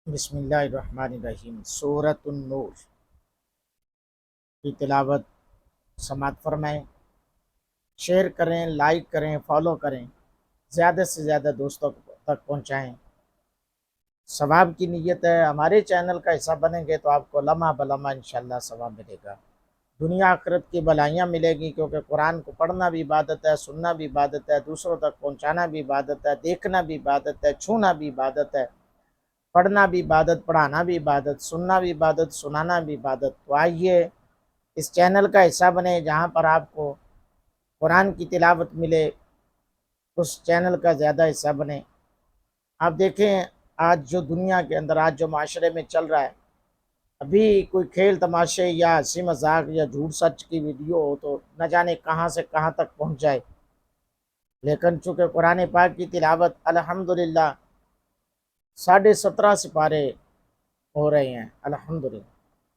बिस्मिल्लाहिर्रहमानिर्रहीम। सूरतुन नूर की तिलावत समात फरमाएँ, शेयर करें, लाइक करें, फॉलो करें, ज़्यादा से ज़्यादा दोस्तों तक पहुँचाएँ। सवाब की नीयत है, हमारे चैनल का हिस्सा बनेंगे तो आपको लम्हा बलम्हा इंशाअल्लाह सवाब मिलेगा। दुनिया आखिरत की भलाइयाँ मिलेगी, क्योंकि कुरान को पढ़ना भी इबादत है, सुनना भी इबादत है, दूसरों तक पहुँचाना भी इबादत है, देखना भी इबादत है, छूना भी इबादत है, पढ़ना भी इबादत, पढ़ाना भी इबादत, सुनना भी इबादत, सुनाना भी इबादत। तो आइए इस चैनल का हिस्सा बने, जहाँ पर आपको कुरान की तिलावत मिले, उस चैनल का ज़्यादा हिस्सा बने। आप देखें, आज जो दुनिया के अंदर, आज जो माशरे में चल रहा है, अभी कोई खेल तमाशे या हंसी मजाक या झूठ सच की वीडियो हो तो न जाने कहाँ से कहाँ तक पहुँच जाए। लेकिन चूँकि कुरान पाक की तिलावत अल्हम्दुलिल्लाह 17.5 सिपारे हो रहे हैं, अल्हम्दुलिल्लाह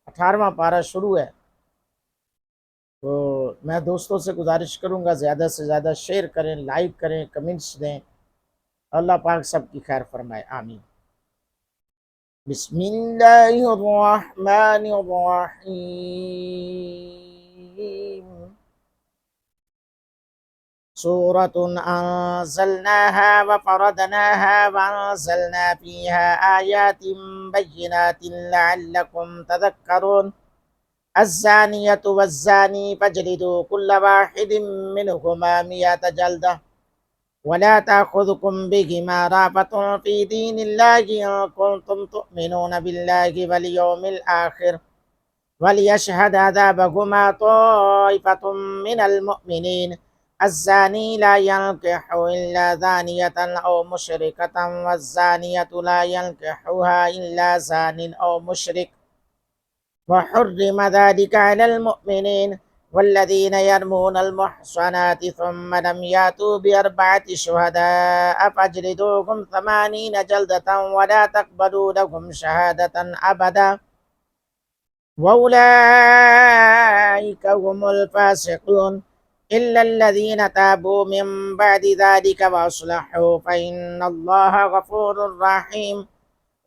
18वां पारा शुरू है। तो मैं दोस्तों से गुजारिश करूँगा, ज़्यादा से ज़्यादा शेयर करें, लाइक करें, कमेंट्स दें। अल्लाह पाक सबकी खैर फरमाए, आमीन। बिस्मिल्लाहिर्रहमानिर्रहीम। सूरतुन अंज़लनाहा व फ़रदनाहा व अंज़लना फ़ीहा आयातिन बय्यिनातिन लअल्लकुम तज़क्करून। الزانية والزاني فاجلدوا كل واحد منهما مئة جلدة ولا تأخذكم بهما رأفة في دين الله إن كنتم تؤمنون بالله واليوم الآخر وليشهد عذابهما طائفة من المؤمنين. الزاني لا ينكح إلا زانية أو مشركة والزانية لا ينكحها إلا زان أو مشرك وحرم ذلك على المؤمنين. والذين يرمون المحصنات ثم لم يأتوا بأربعة شهداء فاجلدوهم 80 جلدة ولا تقبلوا لهم شهادة أبدا وأولئك هم الفاسقون إلا الذين تابوا من بعد ذلك وأصلحوا فإن الله غفور رحيم.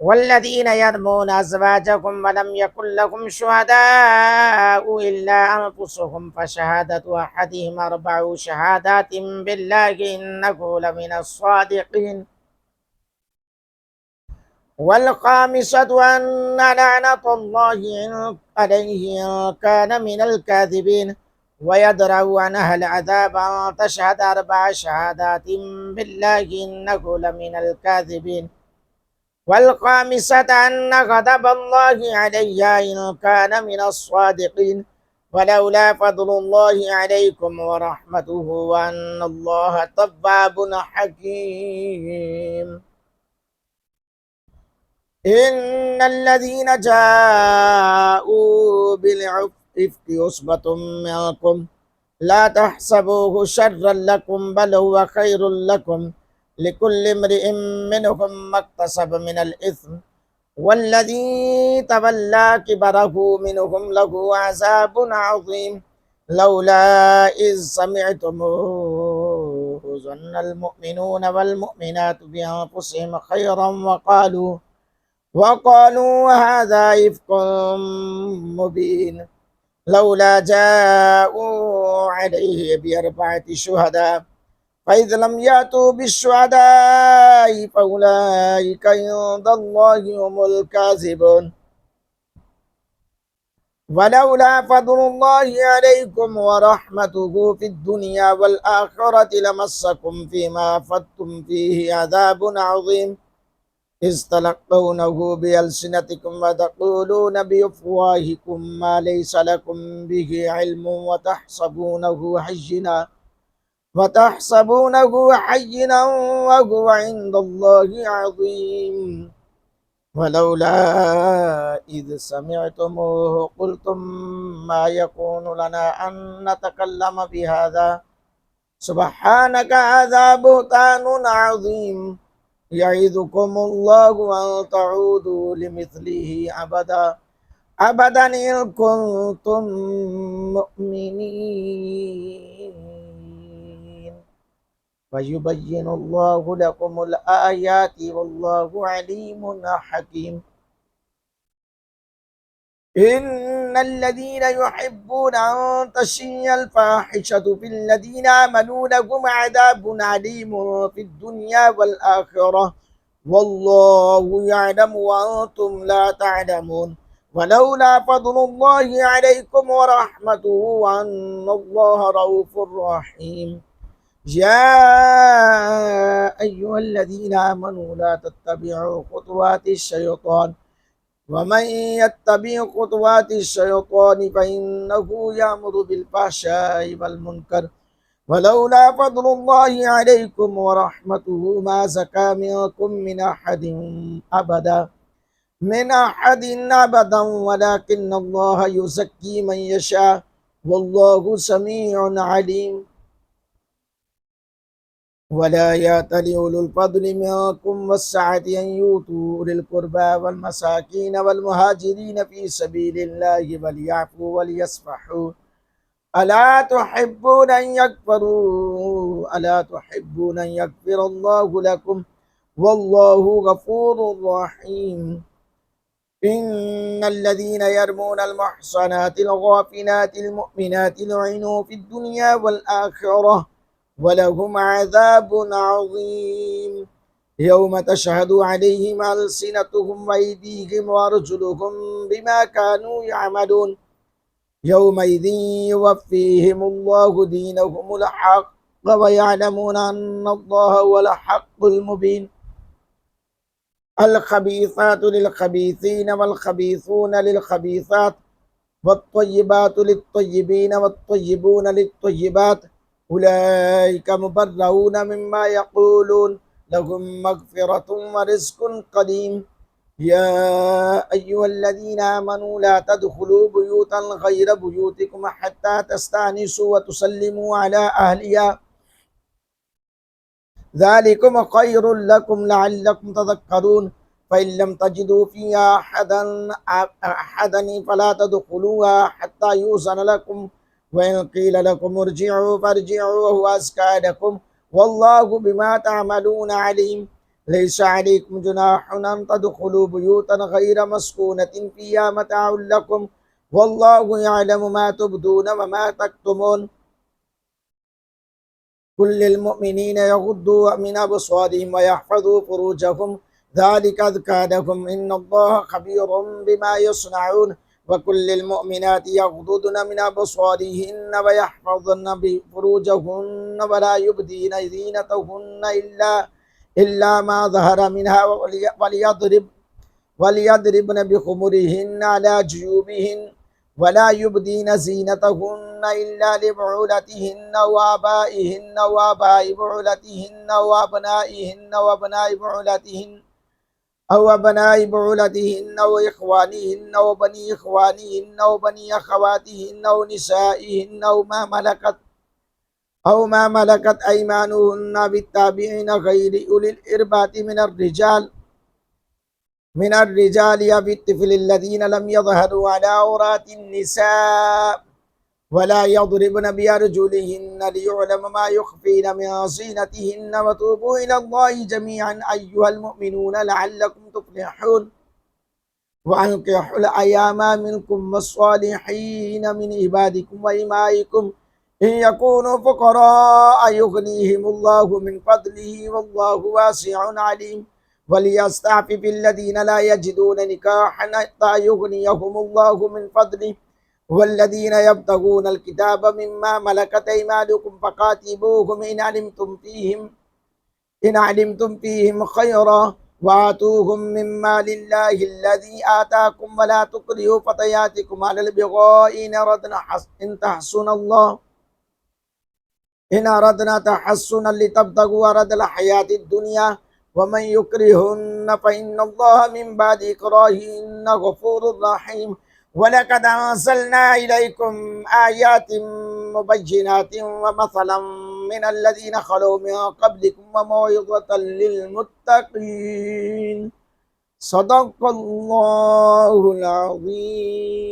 والذين يرمون أزواجهم ولم يكن لهم شهداء إلا أنفسهم فشهادة أحدهم 4 شهادات بالله إنه لمن الصادقين. والخامسة أن لعنة الله عليه إن كان من الكاذبين ويدرأ عنها العذاب أن تشهد 4 شهادات بالله إنه لمن الكاذبين. والخامسة أن غضب الله علي إن كان من الصادقين ولولا فضل الله عليكم ورحمته وأن الله تواب حكيم. إن الذين جاءوا بالإفك عصبة منكم لا تحسبوه شرا لكم بل هو خير لكم لكل امرئ منهم ما اكتسب من الإثم والذي تولى كبره منهم له عذاب عظيم. لولا إذ سمعتموه ظن المؤمنون والمؤمنات بأنفسهم خيرا وقالوا هذا إفك مبين لولا جاءوا عليه بأربعة شهداء فإذ لم يأتوا بالشهداء فأولئك عند الله هم الكاذبون. ولولا فضل الله عليكم ورحمته في الدنيا والآخرة لمسكم فيما أفضتم فيه عذاب عظيم إذ تلقونه بألسنتكم وتقولون بأفواهكم ما ليس لكم به علم وتحسبونه حينا وهو عند الله عظيم. ولولا إذ سمعتموه قلتم ما يكون لنا أن نتكلم بهذا سبحانك هذا بهتان عظيم يعظكم الله أن تعودوا لمثله أبدا إن كنتم مؤمنين. ويبين الله لكم الآيات والله عليم حكيم. إن الذين يحبون أن تشيع الفاحشة في الذين آمنوا لهم عذاب عليم في الدنيا والآخرة والله يعلم وأنتم لا تعلمون. ولولا فضل الله عليكم ورحمته وأن الله رؤوف رحيم. يا أيها الذين آمنوا لا تتبعوا خطوات الشيطان ومن يتبع خطوات الشيطان فإنه يأمر بالفحشاء والمنكر ولولا فضل الله عليكم ورحمته ما زكى منكم من أحد أبدا ولكن الله يزكي من يشاء والله سميع عليم. ولا يأتل أولو الفضل منكم والسعة أن يؤتوا أولي القربى والمساكين والمهاجرين في سبيل الله وليعفوا وليصفحوا ألا تحبون أن يغفر الله لكم والله غفور رحيم. إن الذين يرمون المحصنات الغافلات المؤمنات لعنوا في الدنيا والآخرة ولهم عذاب عظيم يوم تشهد عليهم ألسنتهم وأيديهم وأرجلهم بما كانوا يعملون يومئذ يوفيهم الله دينهم الحق ويعلمون أن الله هو الحق المبين. الخبيثات للخبيثين والخبيثون للخبيثات والطيبات للطيبين والطيبون للطيبات أولئك مبرؤون مما يقولون لهم مغفرة ورزق كريم. يا أيها الذين آمنوا لا تدخلوا بيوتا غير بيوتكم حتى تستأنسوا وتسلموا على أهلها ذلكم خير لكم لعلكم تذكرون. فإن لم تجدوا فيها أحدا فلا تدخلوها حتى يؤذن لكم وإن قيل لكم ارجعوا فارجعوا وهو أزكى لكم والله بما تعملون عليم. ليس عليكم جناح أن تدخلوا بيوتا غير مسكونة فيها متاع لكم والله يعلم ما تبدون وما تكتمون. كل المؤمنين يغضوا من أبصارهم ويحفظوا فروجهم ذلك أزكى لهم إن الله خبير بما يصنعون. وكل المؤمنات يغضضن من أبصارهن ويحفظن فروجهن ولا يبدين زينتهن إلا ما ظهر منها وليضربن بخمرهن على جيوبهن ولا يبدين زينتهن إلا لبعولتهن وآبائهن وآباء بعولتهن وأبنائهن وأبناء بعولتهن أو أبناء بعولتهن وإخوانهن وبني إخوانهن وبني أخواتهن ونسائهن أو ما ملكت أيمانهن بالتابعين غير أولي الإربة من الرجال أو الطفل الذين لم يظهروا على عورات النساء ولا يضربن بأرجلهن ليعلم ما يخفين من زينتهن وتوبوا إلى الله جميعا أيها المؤمنون لعلكم تفلحون. وأنكحوا الأيام منكم والصالحين من عبادكم وإمائكم إن يكونوا فقراء يغنيهم الله من فضله والله واسع عليم. وليستعفف الذين لا يجدون نكاحا حتى يغنيهم الله من فضله والذين يبتغون الكتاب مما ملكت أيمانكم فقاتلوهم إن علمتم فيهم خيرا وآتوهم من مال الله الذي آتاكم ولا تكرهوا فتياتكم على البغاء إن أردنا تحصنا لتبتغوا أرض الحياة الدنيا ومن يكرهن فإن الله من بعد إكراههن غفور رحيم. ولقد أنزلنا إليكم آيات مبينات ومثلا من الذين خلوا من قبلكم وموعظة للمتقين. صدق الله العظيم.